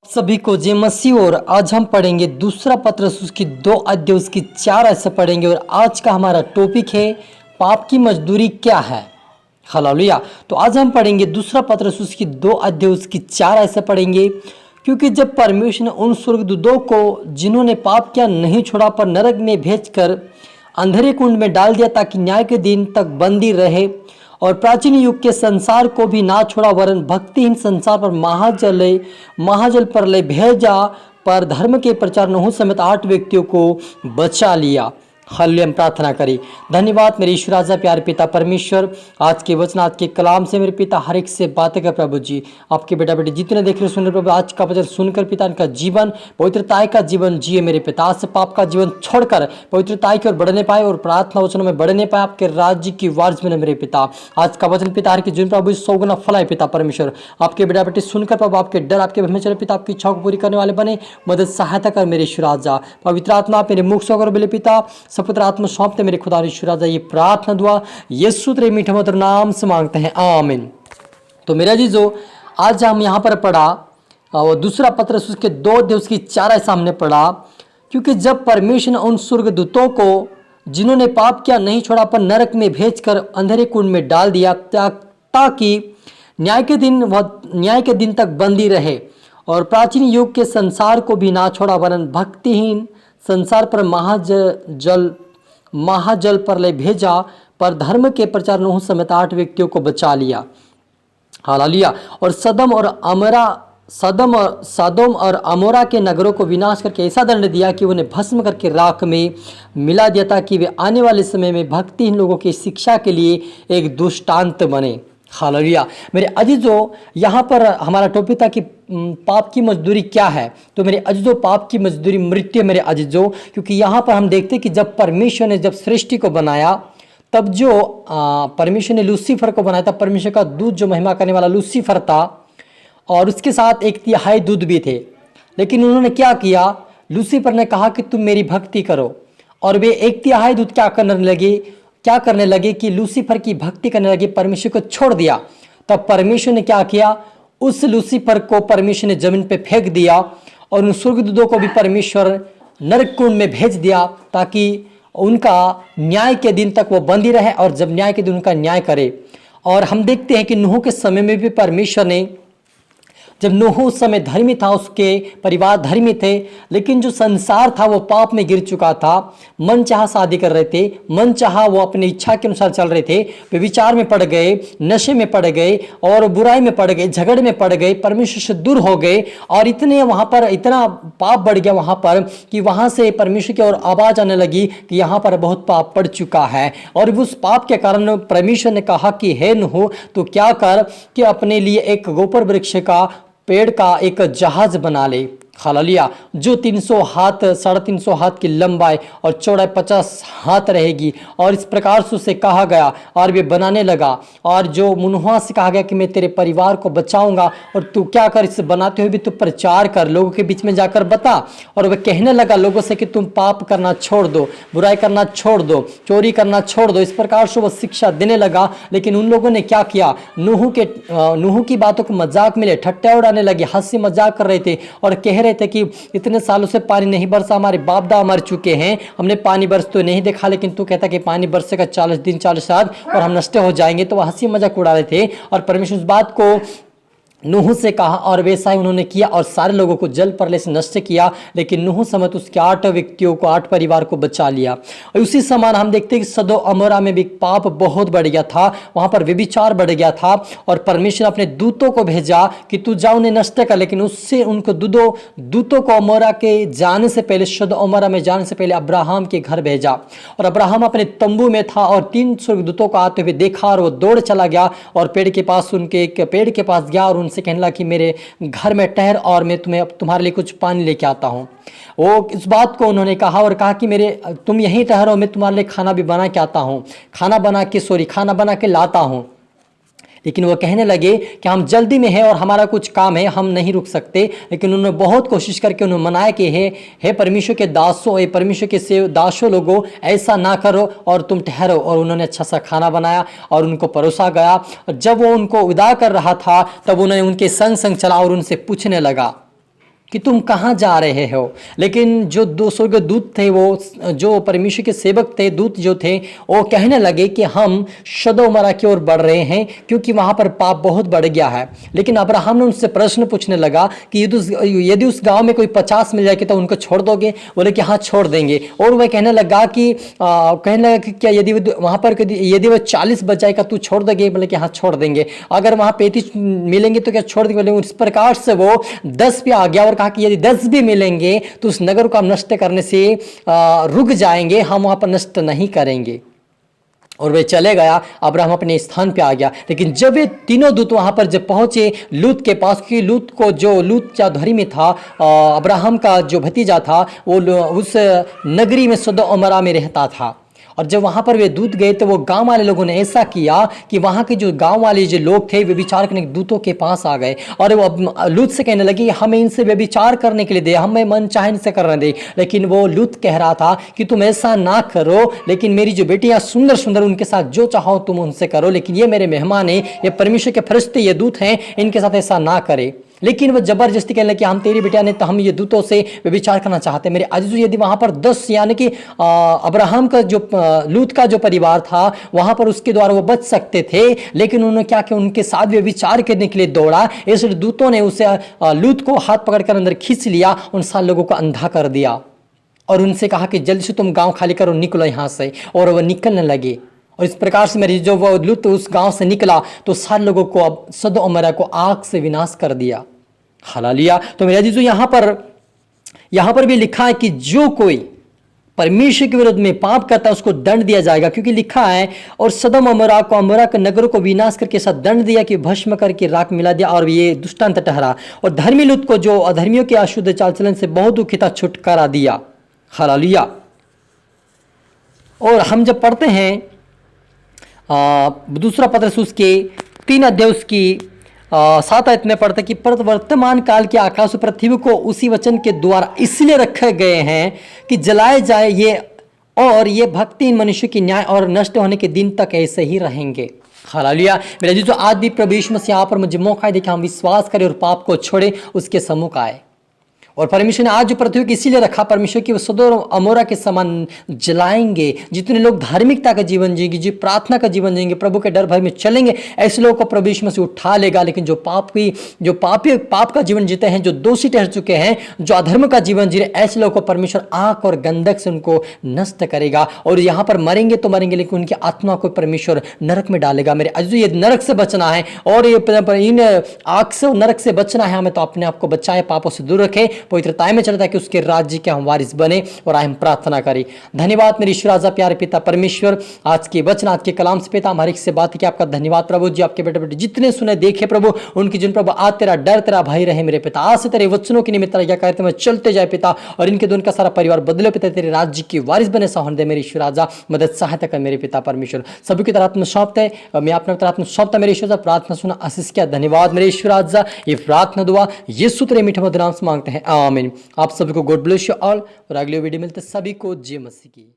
सभी को जय मसीह। और आज हम पढ़ेंगे दूसरा पत्रस उसकी 2 अध्याय उसकी 4 ऐसे पढ़ेंगे। और आज का हमारा टॉपिक है पाप की मजदूरी क्या है। हालेलुया। तो आज हम पढ़ेंगे दूसरा पत्रस उसकी 2 अध्याय उसकी 4 ऐसे पढ़ेंगे। क्योंकि जब परमेश्वर ने उन स्वर्गदूतों को जिन्होंने पाप किया नहीं छोड़ा पर नरक में भेजकर अंधेरे कुंड में डाल दिया ताकि न्याय के दिन तक बंदी रहे, और प्राचीन युग के संसार को भी ना छोड़ा वरन भक्तिहीन संसार पर महाजल प्रलय भेजा, पर धर्म के प्रचार नूह समेत 8 व्यक्तियों को बचा लिया। हालेलुया। हम प्रार्थना करें। धन्यवाद मेरे ईश्वर राजा प्यारे पिता परमेश्वर, आज के वचन आज के कलाम से मेरे पिता हर एक से बातें कर प्रभु जी। आपके बेटा बेटे जितने देख रहे सुन रहे प्रभु, आज का वचन सुनकर पिता इनका जीवन पवित्रताई का जीवन जिए मेरे पिता। आज से पाप का जीवन छोड़कर पवित्रताई की ओर बढ़ने पाए और प्रार्थना वचनों में बढ़ने पाए, आपके राज्य की वारिस बने मेरे पिता। आज का वचन पिता हर के जीवन प्रभु 100 गुना फल है पिता परमेश्वर। आपके बेटा बेटे सुनकर प्रभु आपके डर आपके भय में चले पिता, आपकी इच्छाओं को पूरी करने वाले बने, मदद सहायता कर मेरे ईश्वर राजा। पवित्र आत्मा मेरे मुख से होकर बोले पिता, सपुत्र आत्मा सौंपते मेरे खुदा ईश्वर राजा। ये प्रार्थना दुआ यीशु तेरे मीठे मधुर नाम से मांगते हैं, आमीन। तो मेरा जीजो, आज हम यहाँ पर पढ़ा वो दूसरा पत्रस उसके 2 अध्याय उसकी 4 ऐसा हमने पढ़ा। क्योंकि जब परमेश्वर ने उन स्वर्गदूतों को जिन्होंने पाप किया नहीं छोड़ा पर नरक में भेजकर अंधेरे कुंड में डाल दिया ताकि न्याय के दिन तक बंदी रहे, और प्राचीन युग के संसार को भी ना छोड़ा वरन भक्तिहीन संसार पर महाजल प्रलय भेजा, पर धर्म के प्रचार नूह समेत 8 व्यक्तियों को बचा लिया। हालेलुया। और सदोम और अमोरा के नगरों को विनाश करके ऐसा दंड दिया कि उन्हें भस्म करके राख में मिला दिया, ताकि वे आने वाले समय में भक्तिहीन लोगों की शिक्षा के लिए एक दृष्टांत बने। हालेलुया। मेरे अजीजों, यहाँ पर हमारा टॉपिक था कि पाप की मजदूरी क्या है। तो मेरे अजीजों, पाप की मजदूरी मृत्यु है मेरे अजीजों। क्योंकि यहाँ पर हम देखते हैं कि जब परमेश्वर ने सृष्टि को बनाया, तब जो परमेश्वर ने लूसीफर को बनाया था, परमेश्वर का दूत जो महिमा करने वाला लूसीफर था, और उसके साथ 1/3 दूत भी थे। लेकिन उन्होंने क्या किया, लूसीफर ने कहा कि तुम मेरी भक्ति करो, और वे 1/3 दूत क्या करने लगे कि लूसीफर की भक्ति करने लगे, परमेश्वर को छोड़ दिया। तब परमेश्वर ने क्या किया, उस लूसीफर को परमेश्वर ने जमीन पे फेंक दिया, और उन स्वर्गदूतों को भी परमेश्वर नरक कुंड में भेज दिया, ताकि उनका न्याय के दिन तक वो बंदी रहे, और जब न्याय के दिन उनका न्याय करे। और हम देखते हैं कि नूह के समय में भी परमेश्वर ने, जब नूह उस समय धर्मी था, उसके परिवार धर्मी थे, लेकिन जो संसार था वो पाप में गिर चुका था। मन चाहा शादी कर रहे थे, मन चाहा वो अपनी इच्छा के अनुसार चल रहे थे, वे विचार में पड़ गए, नशे में पड़ गए, और बुराई में पड़ गए, झगड़े में पड़ गए, परमेश्वर से दूर हो गए। और वहाँ पर इतना पाप बढ़ गया वहाँ पर कि वहाँ से परमेश्वर की ओर आवाज़ आने लगी कि यहाँ पर बहुत पाप पड़ चुका है। और उस पाप के कारण परमेश्वर ने कहा कि हे नूह, तो क्या कर कि अपने लिए एक गोपर वृक्ष का पेड़ का एक जहाज बना ले। हालेलुया। जो 300 हाथ 350 हाथ की लंबाई और चौड़ाई 50 हाथ रहेगी। और इस प्रकार से उसे कहा गया, और वे बनाने लगा। और जो नूह से कहा गया कि मैं तेरे परिवार को बचाऊंगा, और तू क्या कर, इसे बनाते हुए भी तू प्रचार कर, लोगों के बीच में जाकर बता। और वह कहने लगा लोगों से कि तुम पाप करना छोड़ दो, बुराई करना छोड़ दो, चोरी करना छोड़ दो। इस प्रकार से वह शिक्षा देने लगा। लेकिन उन लोगों ने क्या किया, नूह की बातों को मजाक में ले, ठट्टा उड़ाने लगे, हंसी मजाक कर रहे थे, और कह रहे थे कि इतने सालों से पानी नहीं बरसा, हमारे बाप दादा मर चुके हैं, हमने पानी बरस तो नहीं देखा, लेकिन तू कहता कि पानी बरसेगा 40 दिन 40 रात और हम नष्ट हो जाएंगे। तो वह हंसी मजाक उड़ा रहे थे, और परमेश्वर उस बात को नूह से कहा, और वैसा ही उन्होंने किया, और सारे लोगों को जल प्रलय से नष्ट किया। लेकिन नूह समेत उसके 8 व्यक्तियों को, 8 परिवार को बचा लिया। और उसी समान हम देखते हैं कि सदोम अमोरा में भी पाप बहुत बढ़ गया था, वहां पर व्यभिचार बढ़ गया था। और परमेश्वर ने अपने दूतों को भेजा कि तू जा उन्हें नष्ट कर। लेकिन उससे उनको दूतों को अमोरा के जाने से पहले, सदोम अमोरा में जाने से पहले अब्राहम के घर भेजा। और अब्राहम अपने तंबू में था, और 3 स्वर्गदूतों को आते हुए देखा, और वो दौड़ चला गया और पेड़ के पास गया, और उनसे कहने लगा कि मेरे घर में ठहर, और मैं तुम्हारे लिए कुछ पानी लेके आता हूँ। वो इस बात को उन्होंने कहा, और कहा कि तुम यहीं ठहरो, मैं तुम्हारे लिए खाना बना के लाता हूँ। लेकिन वो कहने लगे कि हम जल्दी में हैं और हमारा कुछ काम है, हम नहीं रुक सकते। लेकिन उन्होंने बहुत कोशिश करके उन्होंने मनाया कि हे परमेश्वर के दासों, हे परमेश्वर के दासों लोगों, ऐसा ना करो और तुम ठहरो। और उन्होंने अच्छा सा खाना बनाया और उनको परोसा गया। और जब वो उनको विदा कर रहा था तब उन्होंने उनके संग संग चला और उनसे पूछने लगा कि तुम कहाँ जा रहे हो। लेकिन जो दो स्वर्गदूत थे, वो जो परमेश्वर के सेवक थे, दूत जो थे, वो कहने लगे कि हम सदोम की ओर बढ़ रहे हैं क्योंकि वहाँ पर पाप बहुत बढ़ गया है। लेकिन अब्राहम ने उनसे प्रश्न पूछने लगा कि यदि उस गांव में कोई 50 मिल जाए तो उनको छोड़ दोगे? बोले कि हाँ छोड़ देंगे। और वह कहने लगा कि क्या यदि वहाँ पर यदि वह 40 बच जाएगा तू छोड़ दोगे? बोले कि हाँ छोड़ देंगे। अगर वहाँ 35 मिलेंगे तो क्या छोड़ देंगे? बोले इस प्रकार से वो 10 पे आ गया और कहा कि यदि 10 भी मिलेंगे तो उस नगर को हम नष्ट करने से रुक जाएंगे, हम वहाँ पर नष्ट नहीं करेंगे। और वे चले गया, अब्राहम अपने स्थान पे आ गया। लेकिन जब ये तीनों दूत वहां पर जब पहुंचे लूत के पास, क्योंकि लूत चौधरी में था, अब्राहम का जो भतीजा था, वो उस नगरी में सदोम में रहता था। और जब वहाँ पर वे दूत गए तो वो गांव वाले लोगों ने ऐसा किया कि वहाँ के जो गांव वाले जो लोग थे वे विचार करने दूतों के पास आ गए और वो लूत से कहने लगे हमें इनसे व्यभिचार करने के लिए दे, हमें मन चाहे इनसे करने दे। लेकिन वो लूत कह रहा था कि तुम ऐसा ना करो, लेकिन मेरी जो बेटियां सुंदर सुंदर, उनके साथ जो चाहो तुम उनसे करो, लेकिन ये मेरे मेहमान हैं, ये परमेश्वर के फरिश्ते, ये दूत हैं, इनके साथ ऐसा ना करे। लेकिन वो जबरदस्ती कहने लगे कि हम तेरी बेटिया ने तो हम ये दूतों से विचार करना चाहते हैं। मेरे अजीजों, यदि वहां पर 10 यानी कि अब्राहम का जो लूत का जो परिवार था वहां पर उसके द्वारा वो बच सकते थे, लेकिन उन्होंने क्या किया, उनके साथ भी विचार करने के लिए दौड़ा। इसलिए दूतों ने उसे लूत को हाथ पकड़कर अंदर खींच लिया, उन सारे लोगों को अंधा कर दिया और उनसे कहा कि जल्दी से तुम गाँव खाली करो, निकलो यहाँ से। और वह निकलने लगे। और इस प्रकार से मेरी जो वो लूत उस गांव से निकला तो सारे लोगों को अब सदोम को आग से विनाश कर दिया। हालेलुया। तो मेरे अजीजों, यहां पर भी लिखा है कि जो कोई परमेश्वर के विरुद्ध में पाप करता है उसको दंड दिया जाएगा, क्योंकि लिखा है और सदोम अमोरा के नगरों को विनाश करके साथ दंड दिया कि भस्म करके राख मिला दिया। और ये दुष्टांत ठहरा। और धर्मी लूत को जो अधर्मियों के अशुद्ध चाल चलन से बहुत दुखिता छुटकारा दिया। हालेलुया। और हम जब पढ़ते हैं दूसरा पत्रस उसके 3 अध्याय उसकी 7 आयत में पढ़ते कि पर वर्तमान काल के आकाश और पृथ्वी को उसी वचन के द्वारा इसलिए रखे गए हैं कि जलाए जाए ये, और ये भक्तिहीन मनुष्य की न्याय और नष्ट होने के दिन तक ऐसे ही रहेंगे। हालेलुया। मेरे जी, जो आज भी प्रभु यीशु मसीह यहाँ पर मुझे मौका दे कि हम विश्वास करें और पाप को छोड़े, उसके सम्मुख आए। और परमेश्वर ने आज जो पृथ्वी को इसीलिए रखा, परमेश्वर की वो सदोम अमोरा के समान जलाएंगे। जितने लोग धार्मिकता का जीवन जिएंगे, जो प्रार्थना का जीवन जिएंगे, प्रभु के डर भय में चलेंगे, ऐसे लोगों को प्रभु यीशु मसीह उठा लेगा। लेकिन जो पाप का जीवन जीते हैं, जो दोषी ठहर चुके हैं, जो अधर्म का जीवन जी रहे, ऐसे लोगों को परमेश्वर आंख और गंधक से उनको नष्ट करेगा। और यहाँ पर मरेंगे तो मरेंगे, लेकिन उनकी आत्मा को परमेश्वर नरक में डालेगा। मेरे अजीजों, ये नरक से बचना है और ये इन आग से नरक से बचना है हमें, तो अपने आप को बचाए, पापों से दूर रखे, पवित्रता में चलता है कि उसके राज्य के हम वारिस बने। और आए हम प्रार्थना करें। धन्यवाद मेरे ईश्वर राजा प्यारे पिता परमेश्वर, आज के वचन, आज के कलाम से पिता हमारे से बात की आपका धन्यवाद प्रभु जी। आपके बेटे बेटे जितने सुने देखे प्रभु, उनकी जिन प्रभु आज तेरा डर तेरा भय रहे मेरे पिता। आज से तेरे वचनों की निमित्त क्या कहते हैं चलते जाए पिता, और इनके दोनों का सारा परिवार बदले पिता, तेरे राज्य की वारिस बने साहन दे मेरे ईश्वर राजा। मदद सहायता कर मेरे पिता परमेश्वर। सभी की तरफ में सौंपते हैं, मैं अपने तरफ में सौंपता मेरे ईश्वर, प्रार्थना सुना आशीष किया। धन्यवाद मेरे ईश्वर राजा। ये प्रार्थना दुआ यीशु तेरे मीठे मधुर नाम से मांगते हैं, आमीन। आप सभी को गॉड ब्लेस यू ऑल। और अगले वीडियो मिलते सभी को जय मसीह की।